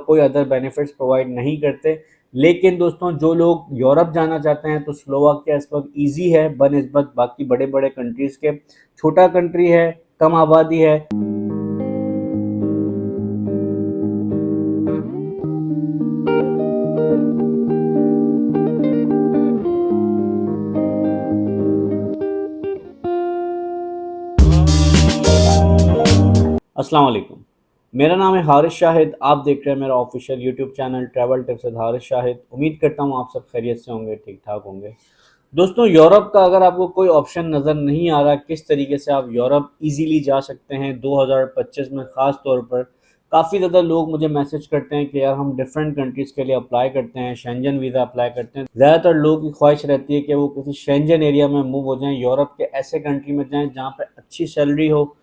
कोई other benefits provide नहीं करते। लेकिन दोस्तों जो लोग यूरोप जाना चाहते हैं तो स्लोवाकिया इस वक्त ईजी है बनिस्बत बाकी बड़े बड़े कंट्रीज़ के। छोटा कंट्री है, कम आबादी है। अस्सलाम वालेकुम। मेरा नाम है हारिस शाहिद। आप देख रहे हैं मेरा official YouTube channel travel tips with Haris Shahid. उम्मीद करता हूँ आप सब खैरियत से होंगे, ठीक ठाक होंगे। दोस्तों यूरोप का अगर आपको कोई ऑप्शन नज़र नहीं आ रहा किस तरीके से आप यूरोप इजीली जा सकते हैं 2025 में, ख़ास तौर पर काफ़ी ज़्यादा लोग मुझे मैसेज करते हैं कि यार हम डिफरेंट कंट्रीज़ के लिए अप्लाई करते हैं, शेंजन वीज़ा अप्लाई करते हैं। ज़्यादातर लोगों की ख्वाहिश रहती है कि वो किसी शेंजन एरिया में मूव हो जाएं, यूरोप के ऐसे कंट्री में जाएं जहाँ पर अच्छी सैलरी हो,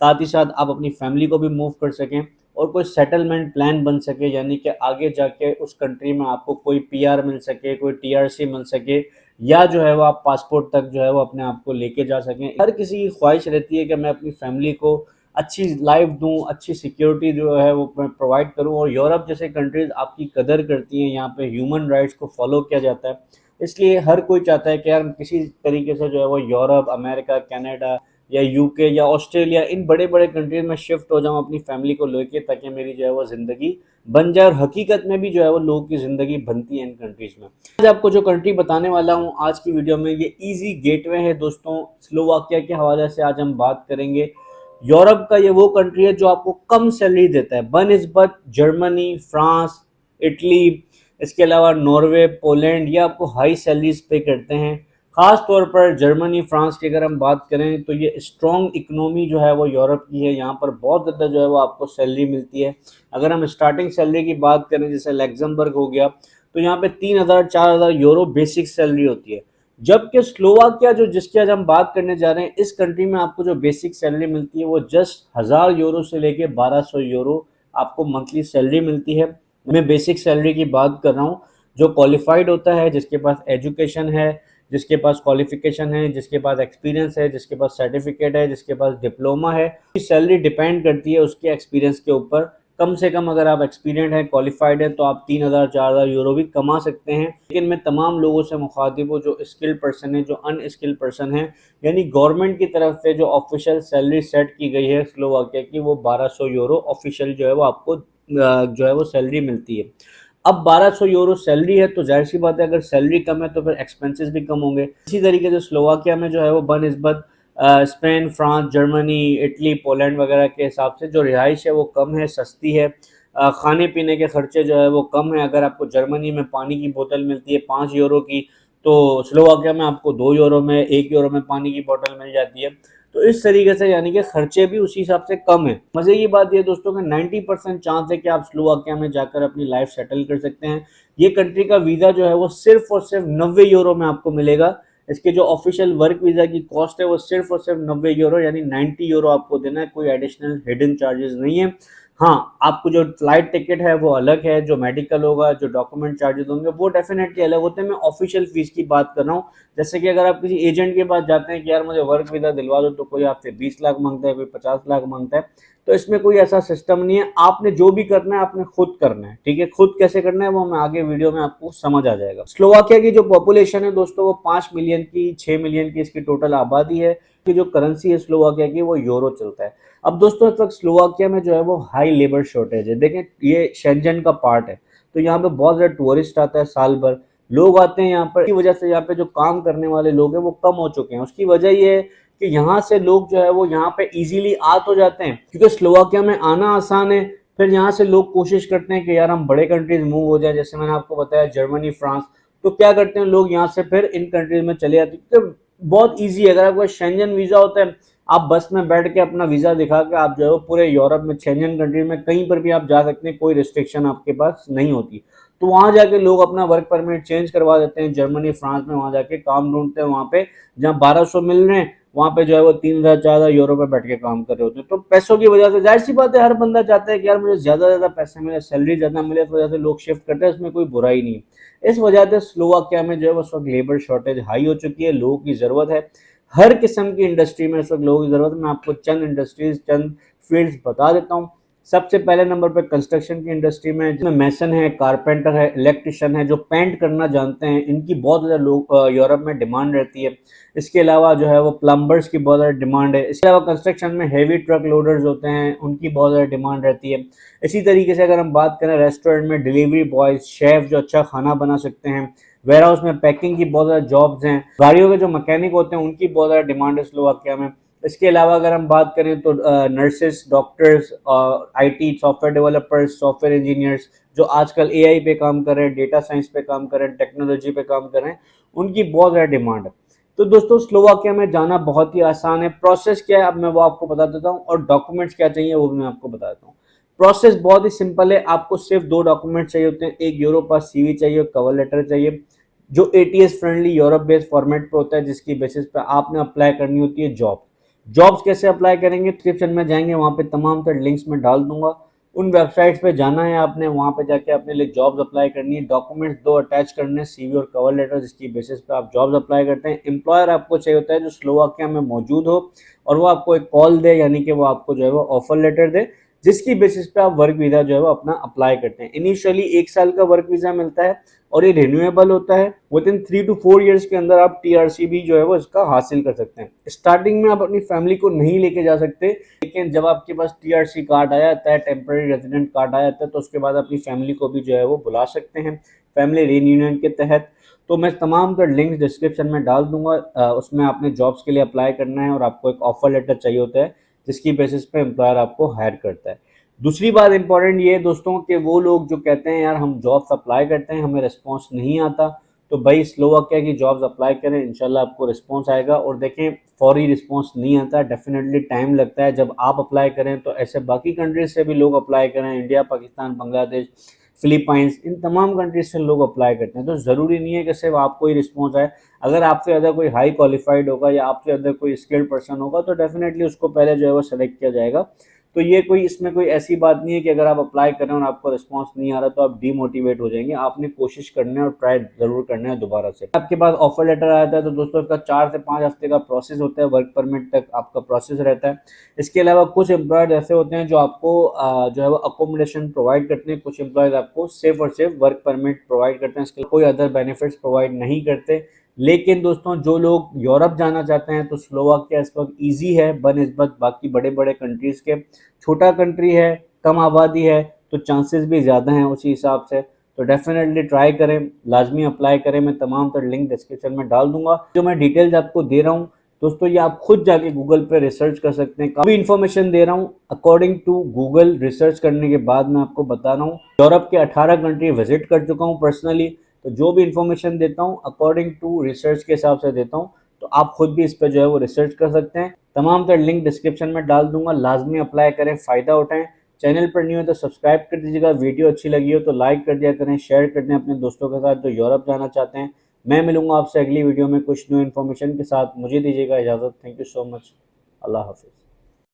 साथ ही साथ आप अपनी फैमिली को भी मूव कर सकें और कोई सेटलमेंट प्लान बन सके, यानी कि आगे जाके उस कंट्री में आपको कोई पीआर मिल सके, कोई टीआरसी मिल सके, या जो है वो आप पासपोर्ट तक जो है वो अपने आप को लेके जा सकें। हर किसी की ख्वाहिश रहती है कि मैं अपनी फैमिली को अच्छी लाइफ दूं, अच्छी सिक्योरिटी जो है वो प्रोवाइड करूं, और यूरोप जैसे कंट्रीज़ आपकी कदर करती हैं, यहाँ पे ह्यूमन राइट्स को फॉलो किया जाता है। इसलिए हर कोई चाहता है कि यार किसी तरीके से जो है वो यूरोप, अमेरिका, कनाडा या यूके या ऑस्ट्रेलिया, इन बड़े बड़े कंट्रीज में शिफ्ट हो जाऊँ अपनी फैमिली को लेके, ताकि मेरी जो है वो ज़िंदगी बन जाए। और हकीकत में भी जो है वो लोगों की ज़िंदगी बनती है इन कंट्रीज़ में। आज आपको जो कंट्री बताने वाला हूँ आज की वीडियो में, ये ईजी गेटवे है दोस्तों। स्लोवाकिया के हवाले से आज हम बात करेंगे। यूरोप का ये वो कंट्री है जो आपको कम सैलरी देता है बनिस्बत जर्मनी, फ्रांस, इटली, इसके अलावा नॉर्वे, पोलैंड, ये आपको हाई सैलरीज पे करते हैं। ख़ास तौर पर जर्मनी, फ्रांस की अगर हम बात करें तो ये स्ट्रॉन्ग इकनॉमी जो है वो यूरोप की है। यहाँ पर बहुत ज़्यादा जो है वो आपको सैलरी मिलती है। अगर हम स्टार्टिंग सैलरी की बात करें, जैसे लग्जमबर्ग हो गया, तो यहाँ पे 3,000 4,000 यूरो बेसिक सैलरी होती है। जबकि स्लोवाकिया जो जिसकी आज हम बात करने जा रहे हैं, इस कंट्री में आपको जो बेसिक सैलरी मिलती है वो जस्ट 1,000 यूरो से लेके 1,200 यूरो आपको मंथली सैलरी मिलती है। मैं बेसिक सैलरी की बात कर रहा हूँ। जो क्वालिफाइड होता है, जिसके पास एजुकेशन है, जिसके पास क्वालिफिकेशन है, जिसके पास एक्सपीरियंस है, जिसके पास सर्टिफिकेट है, जिसके पास डिप्लोमा है, सैलरी डिपेंड करती है उसके एक्सपीरियंस के ऊपर। कम से कम अगर आप एक्सपीरियंट हैं, क्वालिफाइड है, तो आप 3,000 4,000 यूरो भी कमा सकते हैं। लेकिन मैं तमाम लोगों से मुखातिब हूँ जो स्किल्ड पर्सन है, जो अनस्किल्ड पर्सन है, यानी गवर्नमेंट की तरफ से जो ऑफिशियल सैलरी सेट की गई है स्लोवाकिया की, वो 1,200 यूरो ऑफिशियल जो है वो आपको जो है वो सैलरी मिलती है। अब 1,200 यूरो सैलरी है तो जाहिर सी बात है, अगर सैलरी कम है तो फिर एक्सपेंसेस भी कम होंगे। इसी तरीके से स्लोवाकिया में जो है वो बनिस्बत Spain, France, Germany, Italy, Poland वगैरह के हिसाब से जो रिहाइश है वो कम है, सस्ती है। खाने पीने के खर्चे जो है वो कम है। अगर आपको जर्मनी में पानी की बोतल मिलती है 5 यूरो की, तो स्लोवाकिया में आपको 2 यूरो में, 1 यूरो में पानी की बोतल मिल जाती है। तो इस तरीके से यानी कि खर्चे भी उसी हिसाब से कम है। मजे की बात ये दोस्तों कि 90% चांस है कि आप स्लोवाकिया में जाकर अपनी लाइफ सेटल कर सकते हैं। ये कंट्री का वीज़ा जो है वो सिर्फ और सिर्फ 90 यूरो में आपको मिलेगा। इसके जो ऑफिशियल वर्क वीज़ा की कॉस्ट है वो सिर्फ और सिर्फ 90 यूरो, यानी 90 यूरो आपको देना है। कोई एडिशनल हिडन चार्जेस नहीं है। हाँ, आपको जो फ्लाइट टिकट है वो अलग है, जो मेडिकल होगा, जो डॉक्यूमेंट चार्जेस होंगे वो डेफिनेटली अलग होते हैं। मैं ऑफिशियल फीस की बात कर रहा हूँ। जैसे कि अगर आप किसी एजेंट के पास जाते हैं कि यार मुझे वर्क वीज़ा दिलवा दो, तो कोई आपसे 20 लाख मांगता है, कोई 50 लाख मांगता है। तो इसमें कोई ऐसा सिस्टम नहीं है। आपने जो भी करना है आपने खुद करना है, ठीक है। खुद कैसे करना है वो मैं आगे वीडियो में आपको समझ आ जाएगा। स्लोवाकिया की जो पॉपुलेशन है दोस्तों वो 5 मिलियन की, 6 मिलियन की इसकी टोटल आबादी है। कि जो करेंसी है स्लोवाकिया की वो यूरो चलता है। अब दोस्तों इस वक्त स्लोवाकिया में जो है वो हाई लेबर शॉर्टेज है। देखें, ये शेंजन का पार्ट है, तो यहाँ पे बहुत ज़्यादा टूरिस्ट आता है, साल भर लोग आते हैं यहाँ पर। की वजह से यहाँ पे जो काम करने वाले लोग हैं वो कम हो चुके हैं। उसकी वजह ये है कि यहाँ से लोग जो है वो यहाँ पे इजीली आ तो जाते हैं, क्योंकि स्लोवाकिया में आना आसान है। फिर यहाँ से लोग कोशिश करते हैं कि यार हम बड़े कंट्रीज मूव हो जाए, जैसे मैंने आपको बताया जर्मनी, फ्रांस। तो क्या करते हैं लोग, यहाँ से फिर इन कंट्रीज में चले जाते हैं, क्योंकि बहुत ईजी है। अगर आपका शेंजन वीज़ा होता है, आप बस में बैठ के अपना वीज़ा दिखा के आप जो है वो पूरे यूरोप में, शेंजन कंट्री में कहीं पर भी आप जा सकते हैं, कोई रिस्ट्रिक्शन आपके पास नहीं होती। तो वहाँ जाके लोग अपना वर्क परमिट चेंज करवा देते हैं। जर्मनी, फ्रांस में वहाँ जाके काम ढूंढते हैं। वहाँ पे जहाँ 1,200 मिल रहे हैं, वहाँ पे जो है वो 3,000 4,000 यूरो पे बैठ के काम कर रहे होते हैं। तो पैसों की वजह से जाहिर सी बात है, हर बंदा चाहता है कि यार मुझे ज़्यादा पैसे मिले, सैलरी ज़्यादा मिले। इस वजह से लोग शिफ्ट करते हैं, इसमें कोई बुराई नहीं है। इस वजह से स्लोवाकिया में जो है उस वक्त लेबर शॉर्टेज हाई हो चुकी है, लोगों की ज़रूरत है। हर किस्म की इंडस्ट्री में इस वक्त लोगों की ज़रूरत है। मैं आपको चंद इंडस्ट्रीज, चंद फील्ड्स बता देता हूँ। सबसे पहले नंबर पे कंस्ट्रक्शन की इंडस्ट्री में, जिसमें मैसन है, कारपेंटर है, इलेक्ट्रिशियन है, जो पेंट करना जानते हैं, इनकी बहुत ज़्यादा लोग यूरोप में डिमांड रहती है। इसके अलावा जो है वो प्लम्बर्स की बहुत ज़्यादा डिमांड है। इसके अलावा कंस्ट्रक्शन में हेवी ट्रक लोडर्स होते हैं, उनकी बहुत ज़्यादा डिमांड रहती है। इसी तरीके से अगर हम बात करें रेस्टोरेंट में डिलीवरी बॉयज, शेफ जो अच्छा खाना बना सकते हैं, वेयर हाउस में पैकिंग की बहुत ज़्यादा जॉब्स हैं, गाड़ियों के जो मैकेनिक होते हैं उनकी बहुत ज़्यादा डिमांड है स्लोवाकिया में। इसके अलावा अगर हम बात करें तो nurses, doctors, IT software developers, software engineers जो आजकल एआई पे काम कर रहे हैं, डेटा साइंस पे काम कर रहे हैं, टेक्नोलॉजी पे काम कर रहे हैं, उनकी बहुत ज़्यादा डिमांड है। तो दोस्तों स्लोवाकिया में जाना बहुत ही आसान है। प्रोसेस क्या है अब मैं वो आपको बता देता हूँ, और डॉक्यूमेंट्स क्या चाहिए वो भी मैं आपको बता देता हूँ। प्रोसेस बहुत ही सिंपल है। आपको सिर्फ 2 डॉक्यूमेंट चाहिए होते हैं। एक यूरोपास सीवी चाहिए, कवर लेटर चाहिए, जो ATS friendly Europe based format पे होता है, जिसकी बेसिस पे आपने अप्लाई करनी होती है जॉब्स कैसे अप्लाई करेंगे, डिस्क्रिप्शन में जाएंगे, वहाँ पे तमाम तर लिंक्स में डाल दूंगा। उन वेबसाइट्स पे जाना है आपने, वहाँ पे जाके अपने लिए जॉब्स अप्लाई करनी है। डॉक्यूमेंट्स 2 अटैच करने हैं, सीवी और कवर लेटर, जिसकी बेसिस पे आप जॉब्स अप्लाई करते हैं। एम्प्लॉयर आपको चाहिए होता है जो स्लोवाकिया में मौजूद हो, और वो आपको एक कॉल दे, यानी कि वो आपको जो है वो ऑफर लेटर दे, जिसकी बेसिस पे आप वर्क वीज़ा जो है वो अपना अप्लाई करते हैं। इनिशियली 1 साल का वर्क वीज़ा मिलता है और ये रिन्यूएबल होता है। विद इन 3 to 4 ईयर्स के अंदर आप टीआरसी भी जो है वो इसका हासिल कर सकते हैं। स्टार्टिंग में आप अपनी फैमिली को नहीं लेके जा सकते, लेकिन जब आपके पास टीआरसी कार्ड आ जाता है, टेम्पररी रेजिडेंट कार्ड आ जाता है, तो उसके बाद अपनी फैमिली को भी जो है वो बुला सकते हैं फैमिली रीयूनियन के तहत। तो मैं तमाम का लिंक्स डिस्क्रिप्शन में डाल दूंगा। उसमें आपने जॉब्स के लिए अप्लाई करना है और आपको एक ऑफर लेटर चाहिए होता है, जिसकी बेसिस पे एम्प्लॉयर आपको हायर करता है। दूसरी बात इंपॉर्टेंट ये है दोस्तों कि वो लोग जो कहते हैं यार हम जॉब्स अप्लाई करते हैं हमें रिस्पांस नहीं आता, तो भाई स्लोवाकिया की जॉब्स अप्लाई करें, इंशाल्लाह आपको रिस्पांस आएगा। और देखें फौरी रिस्पांस नहीं आता, डेफिनेटली टाइम लगता है। जब आप अप्लाई करें तो ऐसे बाकी कंट्रीज से भी लोग अप्लाई करें, इंडिया, पाकिस्तान, बांग्लादेश, फिलीपाइंस, इन तमाम कंट्रीज से लोग अप्लाई करते हैं। तो ज़रूरी नहीं है कि सिर्फ आपको ही रिस्पॉन्स आए। अगर आपसे ज़्यादा कोई हाई क्वालिफाइड होगा या आपसे ज़्यादा कोई स्किल्ड पर्सन होगा तो डेफिनेटली उसको पहले जो है वो सेलेक्ट किया जाएगा। तो ये कोई इसमें कोई ऐसी बात नहीं है कि अगर आप अप्लाई करें और आपको रिस्पांस नहीं आ रहा तो आप डीमोटिवेट हो जाएंगे। आपने कोशिश करना है और ट्राई ज़रूर करना है दोबारा से। आपके पास ऑफर लेटर आता है तो दोस्तों इसका 4 से 5 हफ्ते का प्रोसेस होता है, वर्क परमिट तक आपका प्रोसेस रहता है। इसके अलावा कुछ एम्प्लॉयर्स ऐसे होते हैं जो आपको जो है वो अकोमोडेशन प्रोवाइड करते हैं, कुछ एम्प्लॉयज़ आपको सिर्फ और सिर्फ वर्क परमिट प्रोवाइड करते हैं, इसके कोई अदर बेनिफिट्स प्रोवाइड नहीं करते। लेकिन दोस्तों जो लोग यूरोप जाना चाहते हैं तो स्लोवाकिया इस वक्त ईजी है बनिस्बत बाकी बड़े बड़े कंट्रीज़ के। छोटा कंट्री है, कम आबादी है, तो चांसेस भी ज़्यादा हैं उसी हिसाब से। तो डेफिनेटली ट्राई करें, लाजमी अप्लाई करें। मैं तमाम तर लिंक डिस्क्रिप्शन में डाल दूंगा। जो मैं डिटेल्स आपको दे रहा हूँ दोस्तों, ये आप खुद जाके गूगल पे रिसर्च कर सकते हैं। काफ़ी इन्फॉर्मेशन दे रहा हूँ अकॉर्डिंग टू गूगल। रिसर्च करने के बाद मैं आपको बता रहा हूँ। यूरोप के 18 कंट्री विजिट कर चुका हूँ पर्सनली, तो जो भी इन्फॉर्मेशन देता हूँ अकॉर्डिंग टू रिसर्च के हिसाब से देता हूँ। तो आप खुद भी इस पर जो है वो रिसर्च कर सकते हैं। तमाम तर लिंक डिस्क्रिप्शन में डाल दूंगा, लाजमी अप्लाई करें, फ़ायदा उठाएं। चैनल पर न्यू है तो सब्सक्राइब कर दीजिएगा, वीडियो अच्छी लगी हो तो लाइक कर दिया करें, शेयर कर दें अपने दोस्तों के साथ जो यूरोप जाना चाहते हैं। मैं मिलूंगा आपसे अगली वीडियो में कुछ न्यू इन्फॉर्मेशन के साथ। मुझे दीजिएगा इजाज़त। Thank you so much. अल्लाह हाफिज़।